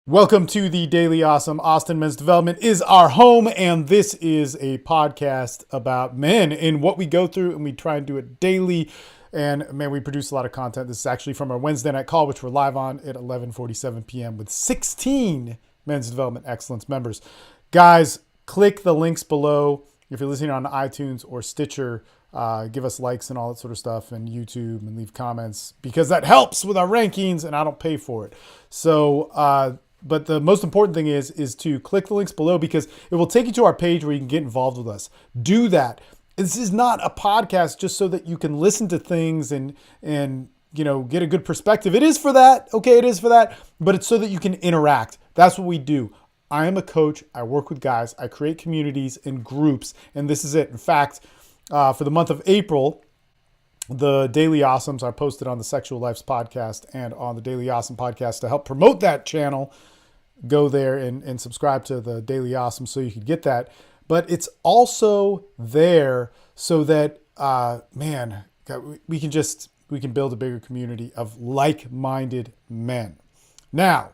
Welcome to the Daily Awesome. Austin Men's Development is our home, and this is a podcast about men and what we go through, and we try and do it daily. And man, we produce a lot of content. This is actually from our Wednesday night call, which we're live on at 11:47 p.m. with 16 Men's Development Excellence members. Guys, click the links below. If you're listening on iTunes or Stitcher, give us likes and all that sort of stuff, and YouTube, and leave comments because that helps with our rankings, and I don't pay for it. So, but the most important thing is to click the links below because it will take you to our page where you can get involved with us. Do that. This is not a podcast just so that you can listen to things and get a good perspective. It is for that. Okay, it is for that. But it's so that you can interact. That's what we do. I am a coach. I work with guys. I create communities and groups. And this is it. In fact, for the month of April, the Daily Awesomes are posted on the Sexual Lives podcast and on the Daily Awesome podcast to help promote that channel. Go there and subscribe to the Daily Awesome so you can get that. But it's also there so that, we can build a bigger community of like-minded men. Now,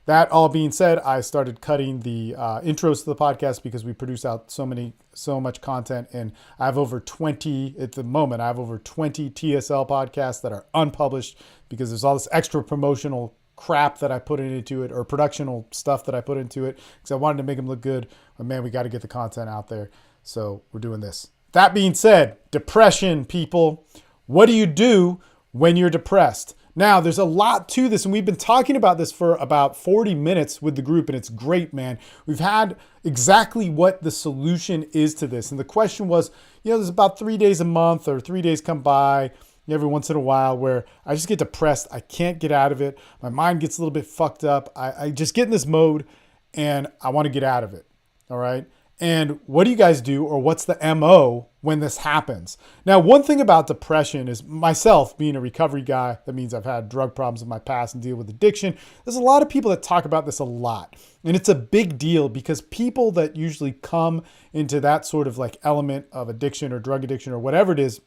that all being said, I started cutting the intros to the podcast because we produce out so much content, and I have over 20 at the moment. I have over 20 TSL podcasts that are unpublished because there's all this extra promotional crap that I put into it, or productional stuff that I put into it, because I wanted to make them look good. But man, we got to get the content out there. So we're doing this. That being said, depression, people. What do you do when you're depressed? Now, there's a lot to this, and we've been talking about this for about 40 minutes with the group, and it's great, man. We've had exactly what the solution is to this. And the question was, there's about 3 days a month or 3 days come by every once in a while where I just get depressed. I can't get out of it. My mind gets a little bit fucked up. I just get in this mode and I want to get out of it. All right. And what do you guys do, or what's the MO when this happens? Now, one thing about depression is, myself being a recovery guy, that means I've had drug problems in my past and deal with addiction. There's a lot of people that talk about this a lot. And it's a big deal because people that usually come into that sort of like element of addiction or drug addiction or whatever it is,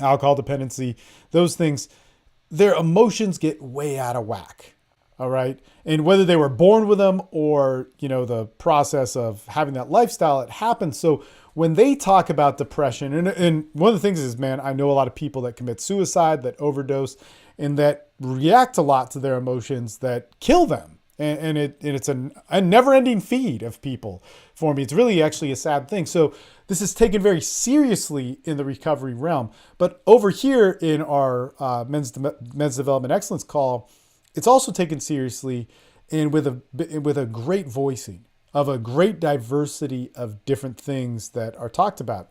alcohol dependency, those things, their emotions get way out of whack. All right. And whether they were born with them or, the process of having that lifestyle, it happens. So when they talk about depression, and one of the things is, man, I know a lot of people that commit suicide, that overdose, and that react a lot to their emotions that kill them. And it's a never-ending feed of people for me. It's really actually a sad thing. So this is taken very seriously in the recovery realm. But over here in our men's development excellence call, it's also taken seriously and with a great voicing of a great diversity of different things that are talked about.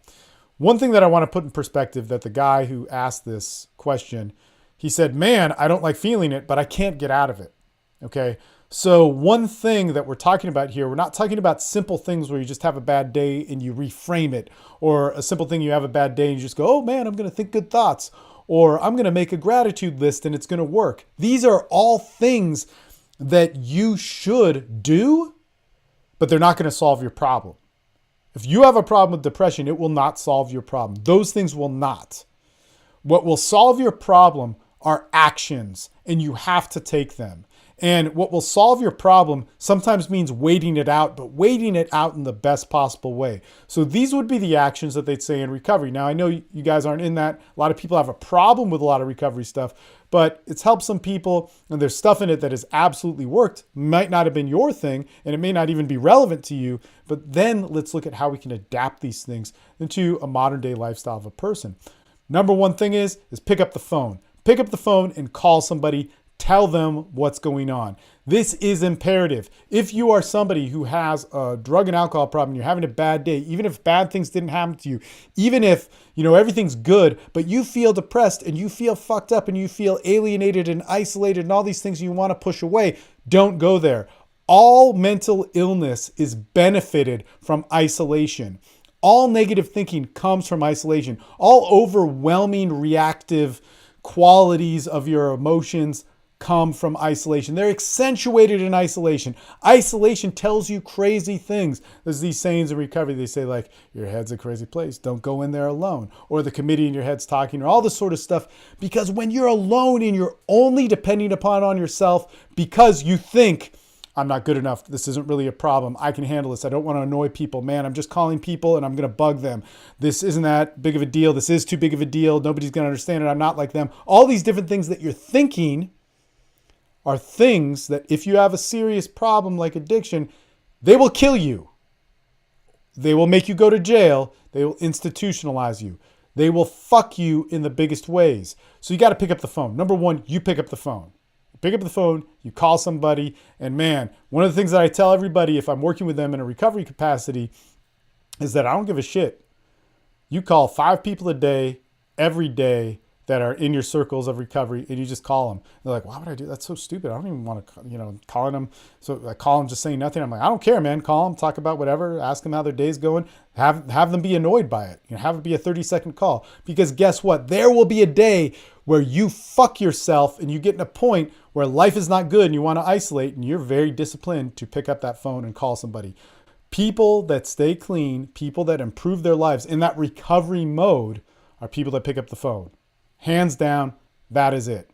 One thing that I want to put in perspective, that the guy who asked this question, he said, man, I don't like feeling it, but I can't get out of it. Okay. So one thing that we're talking about here, we're not talking about simple things where you just have a bad day and you reframe it, or a simple thing, you have a bad day and you just go, oh man, I'm going to think good thoughts, or I'm going to make a gratitude list and it's going to work. These are all things that you should do, but they're not going to solve your problem. If you have a problem with depression, it will not solve your problem. Those things will not. What will solve your problem are actions, and you have to take them. And what will solve your problem sometimes means waiting it out, but waiting it out in the best possible way. So these would be the actions that they'd say in recovery. Now, I know you guys aren't in that. A lot of people have a problem with a lot of recovery stuff, but it's helped some people, and there's stuff in it that has absolutely worked. Might not have been your thing, and it may not even be relevant to you, but then let's look at how we can adapt these things into a modern day lifestyle of a person. Number one thing is pick up the phone. Pick up the phone and call somebody. Tell them what's going on. This is imperative. If you are somebody who has a drug and alcohol problem, you're having a bad day, even if bad things didn't happen to you, even if, everything's good, but you feel depressed and you feel fucked up and you feel alienated and isolated and all these things you want to push away, don't go there. All mental illness is benefited from isolation. All negative thinking comes from isolation. All overwhelming reactive qualities of your emotions come from isolation. They're accentuated in isolation. Isolation tells you crazy things. There's these sayings in recovery. They say like, your head's a crazy place. Don't go in there alone. Or the committee in your head's talking, or all this sort of stuff. Because when you're alone and you're only depending upon yourself because you think I'm not good enough. This isn't really a problem. I can handle this. I don't want to annoy people. Man, I'm just calling people and I'm going to bug them. This isn't that big of a deal. This is too big of a deal. Nobody's going to understand it. I'm not like them. All these different things that you're thinking are things that if you have a serious problem like addiction, they will kill you. They will make you go to jail. They will institutionalize you. They will fuck you in the biggest ways. So you got to pick up the phone. Number one, you pick up the phone. You pick up the phone, you call somebody, and man, one of the things that I tell everybody if I'm working with them in a recovery capacity is that I don't give a shit. You call 5 people a day, every day, that are in your circles of recovery, and you just call them. They're like, why would I do that? That's so stupid. I don't even want to, calling them. So I call them just saying nothing. I'm like, I don't care, man. Call them, talk about whatever, ask them how their day's going. Have them be annoyed by it. Have it be a 30-second call. Because guess what? There will be a day where you fuck yourself and you get in a point where life is not good and you want to isolate, and you're very disciplined to pick up that phone and call somebody. People that stay clean, people that improve their lives in that recovery mode are people that pick up the phone. Hands down, that is it.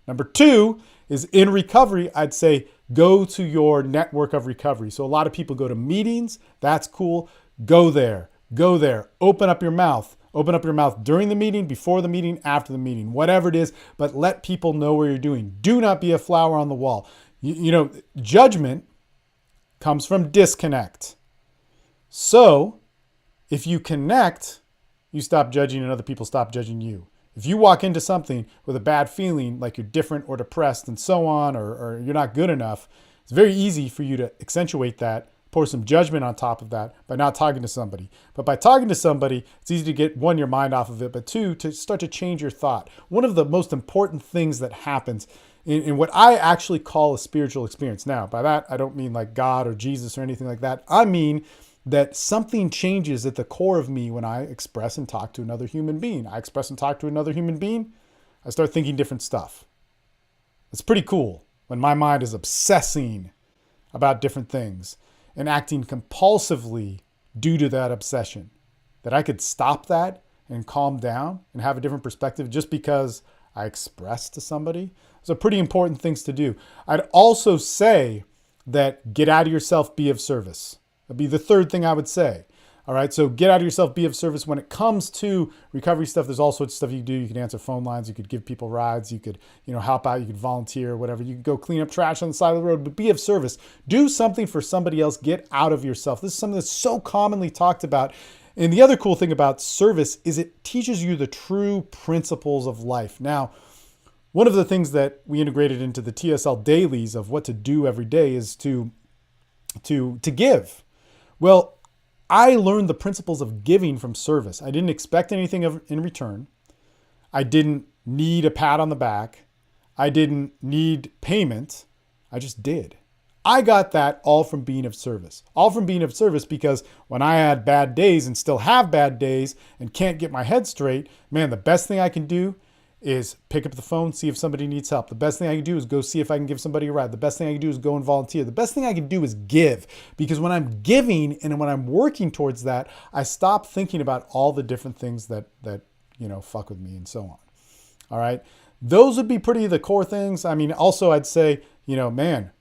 Number 2 is in recovery, I'd say go to your network of recovery. So a lot of people go to meetings. That's cool. Go there. Open up your mouth. Open up your mouth during the meeting, before the meeting, after the meeting, whatever it is, but let people know what you're doing. Do not be a flower on the wall. Judgment comes from disconnect. So if you connect, you stop judging and other people stop judging you. If you walk into something with a bad feeling, like you're different or depressed and so on, or you're not good enough, it's very easy for you to accentuate that, pour some judgment on top of that by not talking to somebody. But by talking to somebody, it's easy to get, 1, your mind off of it, but 2, to start to change your thought. One of the most important things that happens in what I actually call a spiritual experience. Now, by that, I don't mean like God or Jesus or anything like that. I mean that something changes at the core of me when I express and talk to another human being. I express and talk to another human being, I start thinking different stuff. It's pretty cool when my mind is obsessing about different things and acting compulsively due to that obsession, that I could stop that and calm down and have a different perspective just because I express to somebody. Those are pretty important things to do. I'd also say that get out of yourself, be of service. That'd be the third thing I would say. All right. So get out of yourself, be of service. When it comes to recovery stuff, there's all sorts of stuff you can do. You can answer phone lines. You could give people rides. You could, help out. You could volunteer, whatever. You could go clean up trash on the side of the road, but be of service. Do something for somebody else. Get out of yourself. This is something that's so commonly talked about. And the other cool thing about service is it teaches you the true principles of life. Now, one of the things that we integrated into the TSL dailies of what to do every day is to give. Well, I learned the principles of giving from service. I didn't expect anything in return. I didn't need a pat on the back. I didn't need payment. I just did. I got that all from being of service. All from being of service because when I had bad days and still have bad days and can't get my head straight, man, the best thing I can do is pick up the phone, see if somebody needs help. The best thing I can do is go see if I can give somebody a ride. The best thing I can do is go and volunteer. The best thing I can do is give, because when I'm giving and when I'm working towards that, I stop thinking about all the different things that fuck with me and so on. All right. Those would be pretty the core things. I mean, also I'd say, man,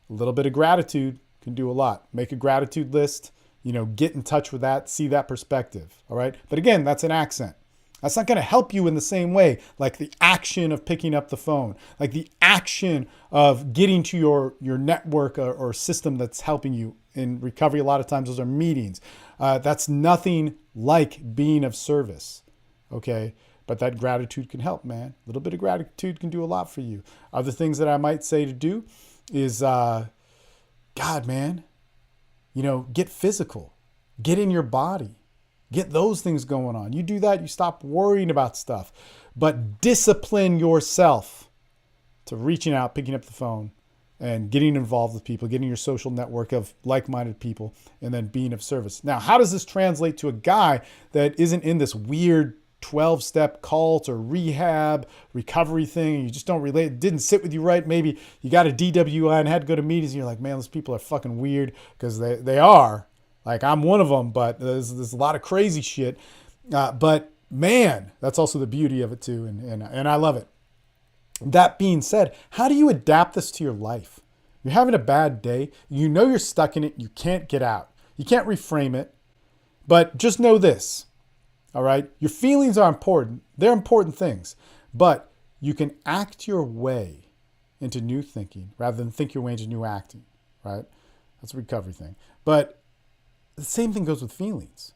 a little bit of gratitude can do a lot. Make a gratitude list, get in touch with that, see that perspective. All right. But again, that's an accent. That's not going to help you in the same way, like the action of picking up the phone, like the action of getting to your network or system that's helping you in recovery. A lot of times those are meetings. That's nothing like being of service. Okay. But that gratitude can help, man. A little bit of gratitude can do a lot for you. Other things that I might say to do is, God, man, get physical, get in your body. Get those things going on. You do that, you stop worrying about stuff. But discipline yourself to reaching out, picking up the phone, and getting involved with people, getting your social network of like-minded people, and then being of service. Now, how does this translate to a guy that isn't in this weird 12-step cult or rehab recovery thing, and you just don't relate, it didn't sit with you right? Maybe you got a DWI and had to go to meetings, and you're like, man, those people are fucking weird, because they are. Like, I'm one of them, but there's a lot of crazy shit. But man, that's also the beauty of it too. And I love it. That being said, how do you adapt this to your life? You're having a bad day. You know you're stuck in it. You can't get out. You can't reframe it. But just know this, all right? Your feelings are important. They're important things. But you can act your way into new thinking rather than think your way into new acting, right? That's a recovery thing. But the same thing goes with feelings.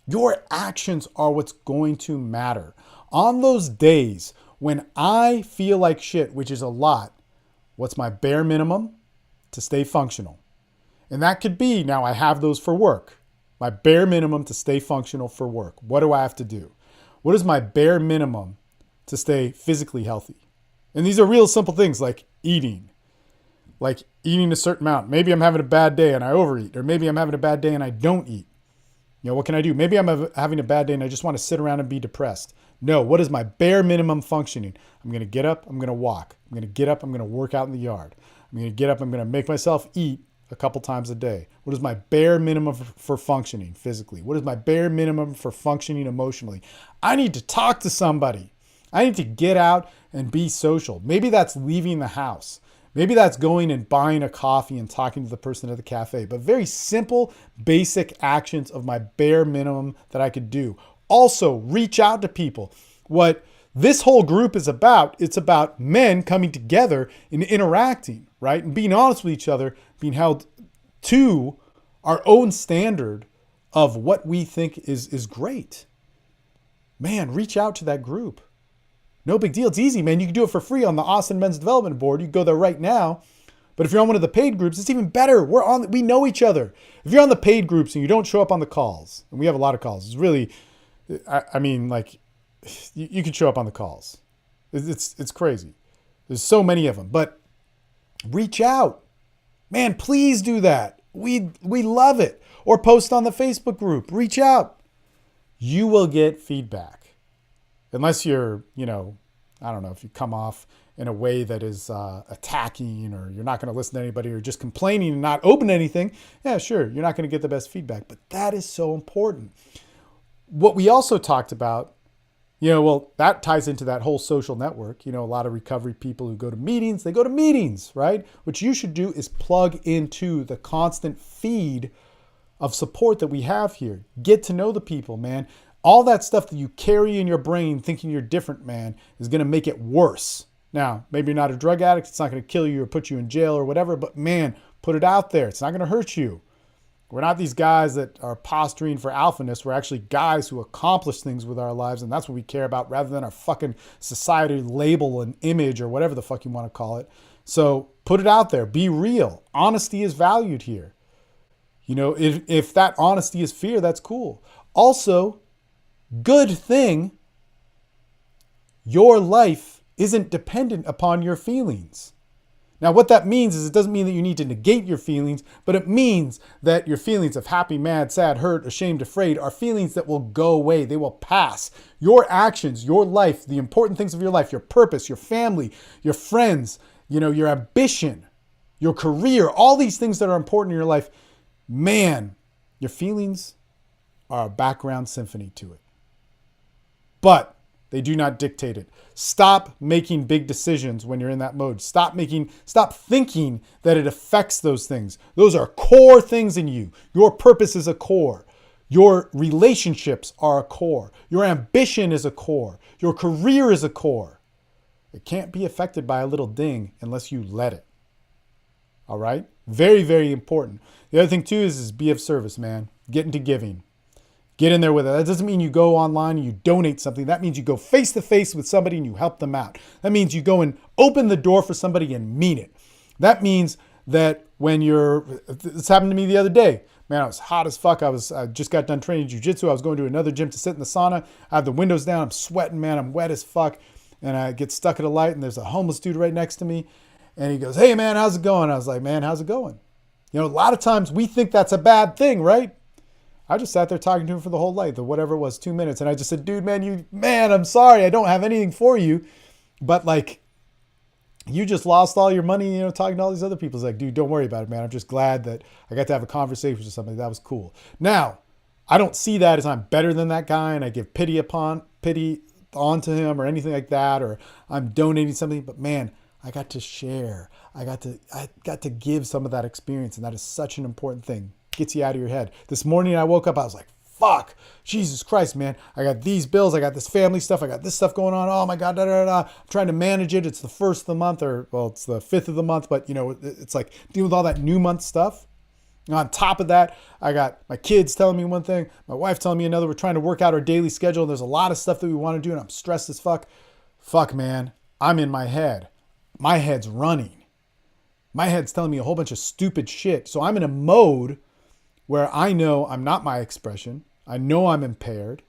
Your actions are what's going to matter. On those days when I feel like shit, which is a lot, what's my bare minimum to stay functional? And that could be, now I have those for work. My bare minimum to stay functional for work. What do I have to do? What is my bare minimum to stay physically healthy? And these are real simple things like eating a certain amount. Maybe I'm having a bad day and I overeat, or maybe I'm having a bad day and I don't eat. What can I do? Maybe I'm having a bad day and I just want to sit around and be depressed. No, what is my bare minimum functioning? I'm going to get up, I'm going to walk. I'm going to get up, I'm going to work out in the yard. I'm going to get up, I'm going to make myself eat a couple times a day. What is my bare minimum for functioning physically? What is my bare minimum for functioning emotionally? I need to talk to somebody. I need to get out and be social. Maybe that's leaving the house. Maybe that's going and buying a coffee and talking to the person at the cafe, but very simple, basic actions of my bare minimum that I could do. Also, reach out to people. What this whole group is about, it's about men coming together and interacting, right? And being honest with each other, being held to our own standard of what we think is great. Man, reach out to that group. No big deal. It's easy, man. You can do it for free on the Austin Men's Development Board. You can go there right now. But if you're on one of the paid groups, it's even better. We know each other. If you're on the paid groups and you don't show up on the calls, and we have a lot of calls, it's really, you can show up on the calls. It's crazy. There's so many of them. But reach out. Man, please do that. We love it. Or post on the Facebook group. Reach out. You will get feedback. Unless you're, I don't know, if you come off in a way that is attacking, or you're not going to listen to anybody, or just complaining and not open to anything. Yeah, sure, you're not going to get the best feedback. But that is so important. What we also talked about, that ties into that whole social network. A lot of recovery people who go to meetings, they go to meetings, right? What you should do is plug into the constant feed of support that we have here. Get to know the people, man. All that stuff that you carry in your brain thinking you're different, man, is going to make it worse. Now, maybe you're not a drug addict. It's not going to kill you or put you in jail or whatever, but man, put it out there. It's not going to hurt you. We're not these guys that are posturing for alphaness. We're actually guys who accomplish things with our lives, and that's what we care about rather than our fucking society label and image or whatever the fuck you want to call it. So put it out there. Be real. Honesty is valued here. If that honesty is fear, that's cool. Also, good thing, your life isn't dependent upon your feelings. Now, what that means is it doesn't mean that you need to negate your feelings, but it means that your feelings of happy, mad, sad, hurt, ashamed, afraid are feelings that will go away. They will pass. Your actions, your life, the important things of your life, your purpose, your family, your friends, your ambition, your career, all these things that are important in your life, man, your feelings are a background symphony to it. But they do not dictate it. Stop making big decisions when you're in that mode. Stop thinking that it affects those things. Those are core things in you. Your purpose is a core. Your relationships are a core. Your ambition is a core. Your career is a core. It can't be affected by a little ding unless you let it. All right? Very, very important. The other thing too is be of service, man. Get into giving. Get in there with it. That doesn't mean you go online and you donate something. That means you go face to face with somebody and you help them out. That means you go and open the door for somebody and mean it. That means that when this happened to me the other day, man, I was hot as fuck. I just got done training jiu-jitsu. I was going to another gym to sit in the sauna. I have the windows down. I'm sweating, man. I'm wet as fuck. And I get stuck at a light and there's a homeless dude right next to me. And he goes, "Hey man, how's it going?" I was like, "Man, how's it going?" A lot of times we think that's a bad thing, right? I just sat there talking to him for the whole night, whatever it was, 2 minutes. And I just said, "Dude, man, I'm sorry. I don't have anything for you. But you just lost all your money, talking to all these other people." It's like, "Dude, don't worry about it, man. I'm just glad that I got to have a conversation with somebody. That was cool." Now, I don't see that as I'm better than that guy and I give pity onto him or anything like that, or I'm donating something. But man, I got to share. I got to give some of that experience, and that is such an important thing. Gets you out of your head. This morning I woke up, I was like, fuck, Jesus Christ, man. I got these bills, I got this family stuff, I got this stuff going on. Oh my God, da da da. I'm trying to manage it. It's the first of the month, or well, it's the 5th of the month, but you know, it's like dealing with all that new month stuff. And on top of that, I got my kids telling me one thing, my wife telling me another. We're trying to work out our daily schedule. There's a lot of stuff that we want to do, and I'm stressed as fuck. Fuck, man. I'm in my head. My head's running. My head's telling me a whole bunch of stupid shit. So I'm in a mode where I know I'm not my expression. I know I'm impaired.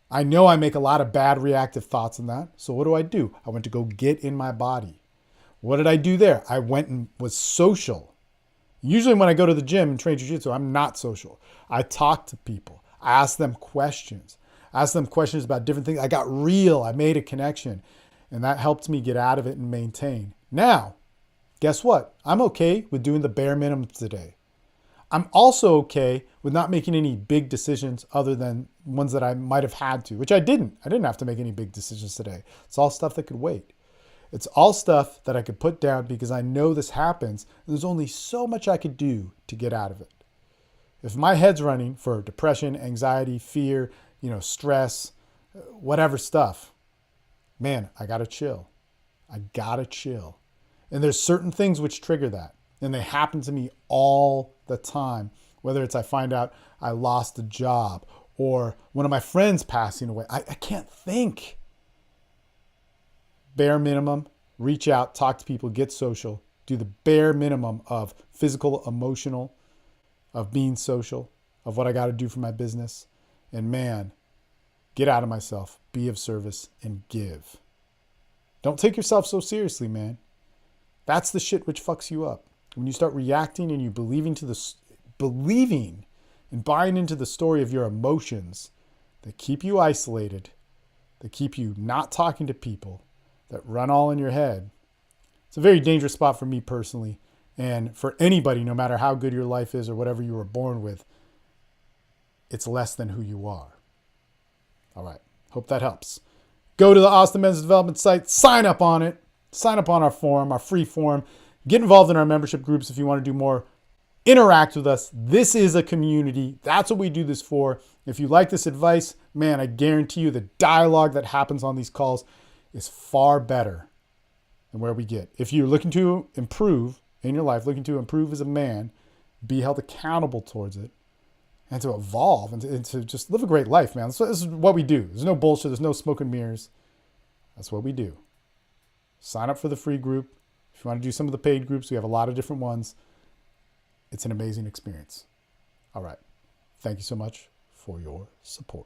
I know I make a lot of bad reactive thoughts in that. So what do? I went to go get in my body. What did I do there? I went and was social. Usually when I go to the gym and train jiu-jitsu, I'm not social. I talk to people. I ask them questions. I asked them questions about different things. I got real. I made a connection. And that helped me get out of it and maintain. Now, guess what? I'm okay with doing the bare minimum today. I'm also okay with not making any big decisions other than ones that I might have had to, which I didn't. I didn't have to make any big decisions today. It's all stuff that could wait. It's all stuff that I could put down because I know this happens. There's only so much I could do to get out of it. If my head's running for depression, anxiety, fear, stress, whatever stuff, man, I gotta chill. I gotta chill. And there's certain things which trigger that. And they happen to me all the time. Whether it's I find out I lost a job or one of my friends passing away. I can't think. Bare minimum, reach out, talk to people, get social. Do the bare minimum of physical, emotional, of being social, of what I got to do for my business. And man, get out of myself, be of service, and give. Don't take yourself so seriously, man. That's the shit which fucks you up. When you start reacting and you believing and buying into the story of your emotions that keep you isolated, that keep you not talking to people, that run all in your head. It's a very dangerous spot for me personally, and for anybody, no matter how good your life is or whatever you were born with. It's less than who you are. All right. Hope that helps. Go to the Austin Men's Development site, sign up on it, sign up on our forum, our free forum, get involved in our membership groups if you want to do more. Interact with us. This is a community. That's what we do this for. If you like this advice, man, I guarantee you the dialogue that happens on these calls is far better than where we get. If you're looking to improve in your life, looking to improve as a man, be held accountable towards it, and to evolve and to just live a great life, man. So this is what we do. There's no bullshit. There's no smoke and mirrors. That's what we do. Sign up for the free group. If you want to do some of the paid groups, we have a lot of different ones. It's an amazing experience. All right. Thank you so much for your support.